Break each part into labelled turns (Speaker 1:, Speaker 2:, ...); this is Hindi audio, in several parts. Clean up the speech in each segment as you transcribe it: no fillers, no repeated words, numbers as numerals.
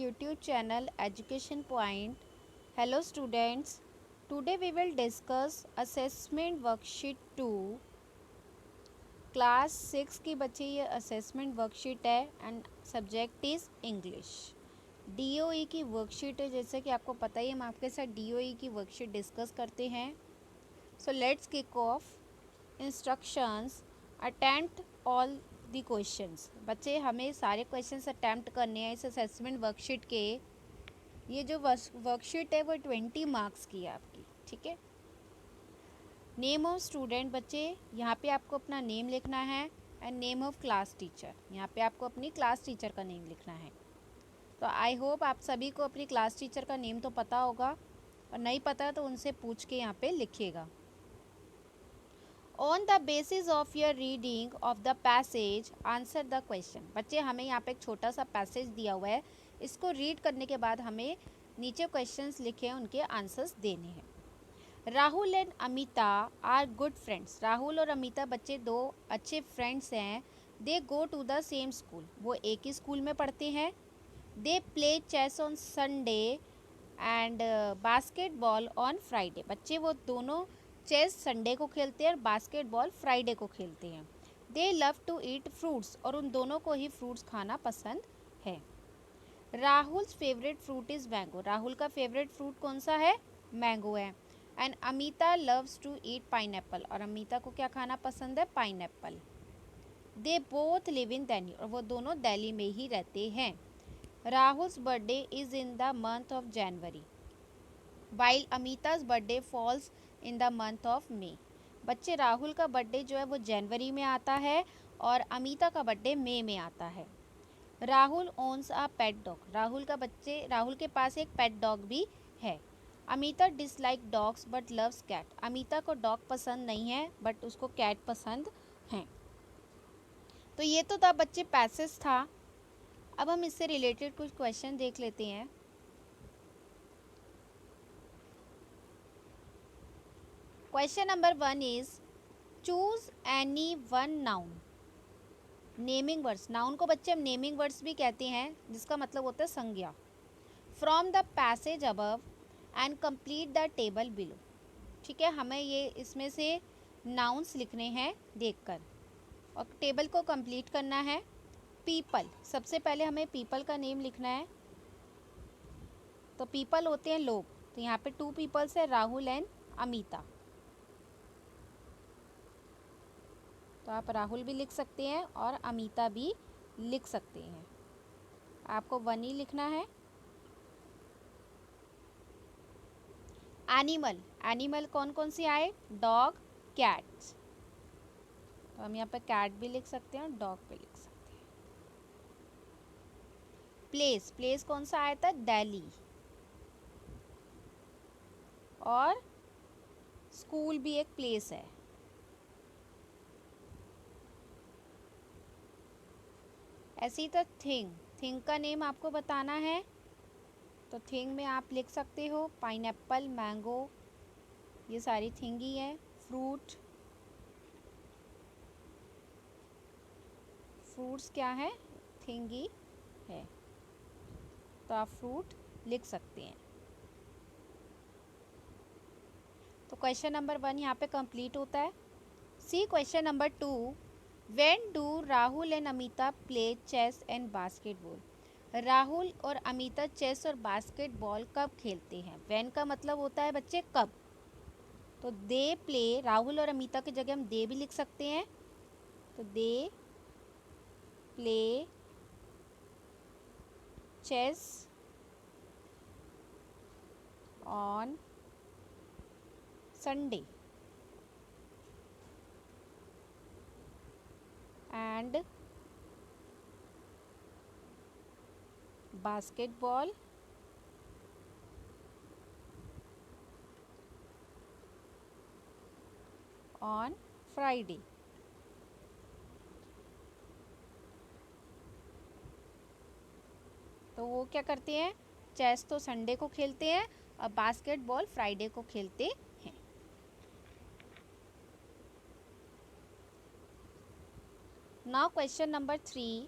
Speaker 1: YouTube channel Education Point. Hello students, today we will discuss assessment worksheet 2. Class 6 की बच्चे ये असेसमेंट वर्कशीट है and subject is English. DOE की वर्कशीट है, जैसे कि आपको पता ही है, हम आपके साथ DOE की वर्कशीट डिस्कस करते हैं। So let's kick off. Instructions: attempt all the questions. बच्चे हमें सारे क्वेश्चंस अटेम्प्ट करने हैं इस असेसमेंट वर्कशीट के। ये जो वर्कशीट है वो 20 मार्क्स की है आपकी, ठीक है। नेम ऑफ स्टूडेंट: बच्चे यहाँ पे आपको अपना नेम लिखना है and name of class teacher, यहाँ पे आपको अपनी क्लास टीचर का नेम लिखना है। तो आई होप आप सभी को अपनी क्लास टीचर का नेम तो पता होगा, और नहीं पता तो उनसे पूछ के यहाँ पे लिखिएगा। On the basis of your reading of the passage answer the question. बच्चे हमें यहाँ पे एक छोटा सा पैसेज दिया हुआ है, इसको रीड करने के बाद हमें नीचे क्वेश्चंस लिखे हैं, उनके आंसर्स देने हैं। Rahul and Amita are good friends. Rahul और अमिता बच्चे दो अच्छे फ्रेंड्स हैं। They go to the same school, वो एक ही स्कूल में पढ़ते हैं। They play chess on Sunday and basketball on Friday. बच्चे वो दोनों चेस संडे को खेलते हैं और बास्केटबॉल फ्राइडे को खेलते हैं। They love to eat fruits, और उन दोनों को ही फ्रूट्स खाना पसंद है। Rahul's favourite fruit is mango. Rahul का फेवरेट फ्रूट कौन सा है? मैंगो है। And Amita loves to eat pineapple, और अमिता को क्या खाना पसंद है? Pineapple. They both live in Delhi, और वो दोनों दिल्ली में ही रहते हैं। Rahul's birthday is in the month of January while Amita's birthday falls in the month of May. बच्चे राहुल का बर्थडे जो है वो जनवरी में आता है और अमिता का बर्थडे मई में आता है। Rahul owns a pet dog. Rahul के पास एक पेट डॉग भी है। Amita dislike dogs but loves cat. Amita को डॉग पसंद नहीं है बट उसको कैट पसंद है। तो ये तो था बच्चे पैसेज था। अब हम इससे रिलेटेड कुछ क्वेश्चन देख लेते हैं। Question number 1 is choose any one noun. Naming words, noun को बच्चे हम नेमिंग वर्ड्स भी कहते हैं, जिसका मतलब होता है संज्ञा। From the passage above and complete the table below. ठीक है, हमें ये इसमें से नाउन्स लिखने हैं देखकर और टेबल को कंप्लीट करना है। पीपल, सबसे पहले हमें पीपल का नेम लिखना है। तो पीपल होते हैं लोग, तो यहाँ पे 2 पीपल्स है, राहुल एंड अमिता। तो आप राहुल भी लिख सकते हैं और अमिता भी लिख सकते हैं। आपको 1 ही लिखना है। एनिमल, एनिमल कौन कौन से आए? Dog, cats. तो हम यहाँ पे कैट भी लिख सकते हैं और डॉग भी लिख सकते हैं। प्लेस, प्लेस कौन सा आया था? दिल्ली। और स्कूल भी एक प्लेस है। ऐसी तो थिंग, थिंग का नेम आपको बताना है, तो थिंग में आप लिख सकते हो पाइनएप्पल, मैंगो, ये सारी थिंग ही है। फ्रूट, फ्रूट्स क्या है? थिंग ही है, तो आप फ्रूट लिख सकते हैं। तो क्वेश्चन नंबर 1 यहाँ पे कंप्लीट होता है। See question number 2, when do Rahul and Amita play chess and basketball. Rahul और अमिता चेस और बास्केटबॉल कब खेलते हैं? व्हेन का मतलब होता है बच्चे कब। तो दे प्ले, राहुल और अमिता की जगह हम दे भी लिख सकते हैं। तो they play chess on Sunday and basketball on Friday. तो वो क्या करते हैं? चेस तो संडे को खेलते हैं और बास्केटबॉल फ्राइडे को खेलते हैं। Now question number 3,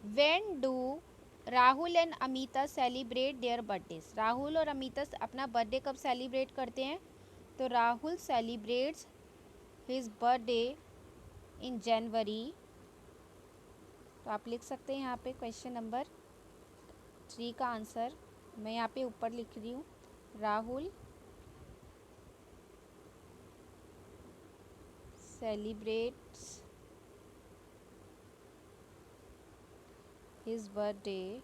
Speaker 1: when do Rahul and Amita celebrate their birthdays. Rahul और अमिता अपना बर्थडे कब सेलिब्रेट करते हैं? तो Rahul celebrates his birthday in January. तो आप लिख सकते हैं यहाँ पे क्वेश्चन नंबर 3 का आंसर मैं यहाँ पे ऊपर लिख रही हूँ, Rahul celebrates his birthday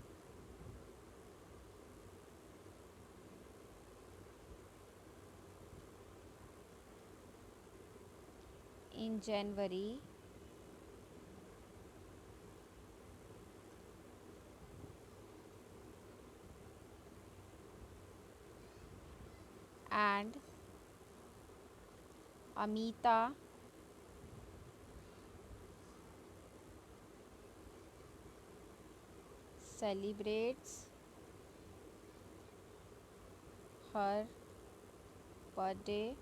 Speaker 1: in January and Amita celebrates her birthday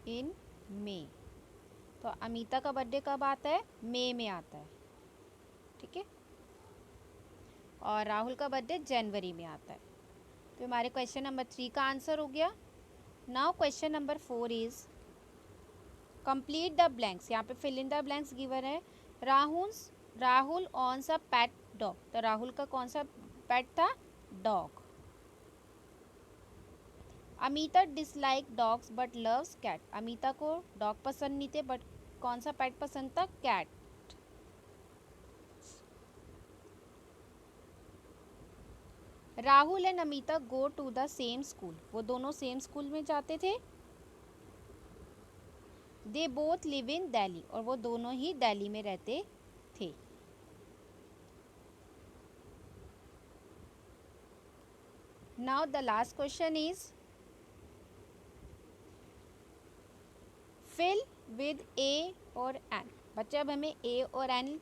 Speaker 1: इन मई। तो अमिता का बर्थडे कब आता है? मई में आता है, ठीक है, और राहुल का बर्थडे जनवरी में आता है। तो हमारे क्वेश्चन नंबर 3 का आंसर हो गया। Now question number 4 is complete the blanks. यहाँ पे fill in the blanks given है। Rahul owns a pet dog. तो राहुल का कौन सा पेट था? Dog. Amita dislike dogs but loves cat. Amita को डॉग पसंद नहीं थे बट कौन सा पेट पसंद था? Cat. Rahul and Amita go to the same school. वो दोनों सेम स्कूल में जाते थे। They both live in Delhi. और वो दोनों ही दिल्ली में रहते थे। Now the last question is fill with a और एन। बच्चे अब हमें ए और एन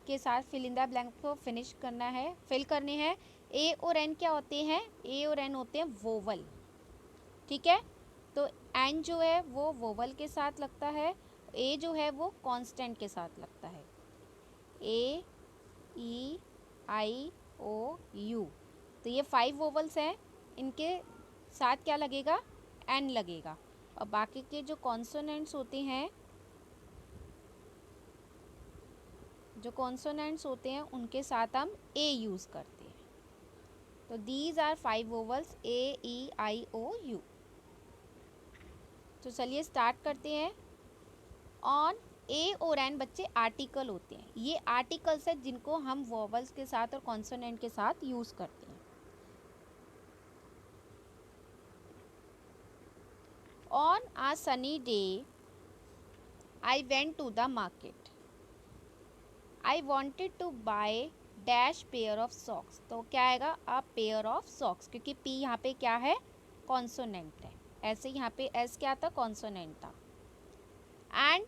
Speaker 1: के साथ फिल इन द ब्लैंक को फिनिश करना है, फिल करने हैं। ए और एन क्या होते हैं? ए और एन होते हैं वोवल, ठीक है। तो एन जो है वो वोवल के साथ लगता है, ए जो है वो कॉन्स्टेंट के साथ लगता है। ए ई आई ओ यू। तो ये 5 वोवल्स हैं, इनके साथ क्या लगेगा? एन लगेगा। और बाकी के जो कॉन्सोनेंट्स होते हैं उनके साथ हम ए यूज़ करते हैं। तो these are 5 vowels A E I O U. तो चलिए स्टार्ट करते हैं। ऑन ए और एन बच्चे आर्टिकल होते हैं। ये आर्टिकल्स है जिनको हम वोवल्स के साथ और कॉन्सोनेंट के साथ यूज़ करते हैं। On a sunny day I went to the market. I wanted to buy dash pair of socks. तो क्या आएगा? अ पेयर ऑफ सॉक्स, क्योंकि पी यहाँ पे क्या है? कॉन्सोनेंट है। ऐसे यहाँ पे एस क्या था? कॉन्सोनेंट था। And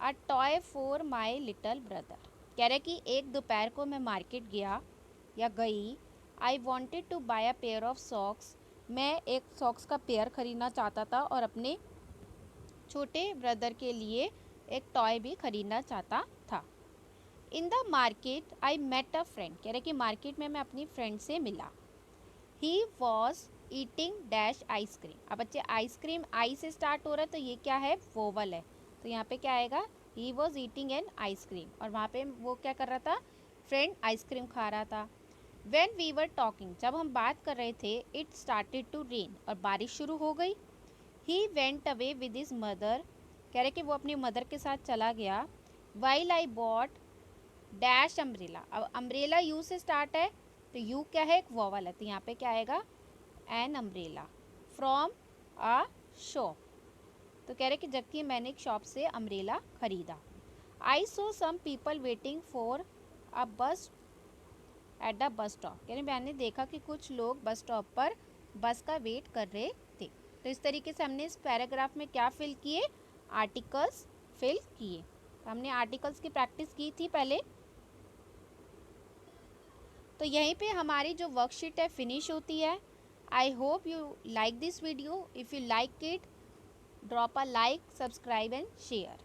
Speaker 1: a toy for my little brother. कह रहे कि एक दोपहर को मैं मार्केट गया या गई। I wanted to buy a pair of socks. मैं एक सॉक्स का पेयर खरीदना चाहता था और अपने छोटे ब्रदर के लिए एक टॉय भी खरीदना चाहता था। In the market I met a friend. कह रहे कि मार्केट में मैं अपनी फ्रेंड से मिला। He was eating dash ice cream. अब बच्चे आइसक्रीम आई से स्टार्ट हो रहा है तो ये क्या है? वोवल है। तो यहाँ पे क्या आएगा? He was eating an ice cream. और वहाँ पे वो क्या कर रहा था? फ्रेंड आइसक्रीम खा रहा था। वेन वी वर टॉकिंग, जब हम बात कर रहे थे, इट स्टार्टेड टू रेन, और बारिश शुरू हो गई। He went away with his mother. कह रहे कि वो अपनी मदर के साथ चला गया। While I bought dash umbrella. अब अम्ब्रेला यू से स्टार्ट है तो यू क्या है? एक वॉवल है। तो यहाँ पे क्या आएगा? An umbrella from a shop. तो कह रहे कि जबकि मैंने एक शॉप से अम्ब्रेला खरीदा। I saw some people waiting for a bus at the bus stop. यानी मैंने देखा कि कुछ लोग बस स्टॉप पर बस का वेट कर रहे थे। तो इस तरीके से हमने इस पैराग्राफ में क्या फिल किए? आर्टिकल्स फिल किए। तो हमने आर्टिकल्स की प्रैक्टिस की थी पहले। तो यहीं पे हमारी जो वर्कशीट है फिनिश होती है। I hope you like this video. If you like it, drop a like, subscribe and share.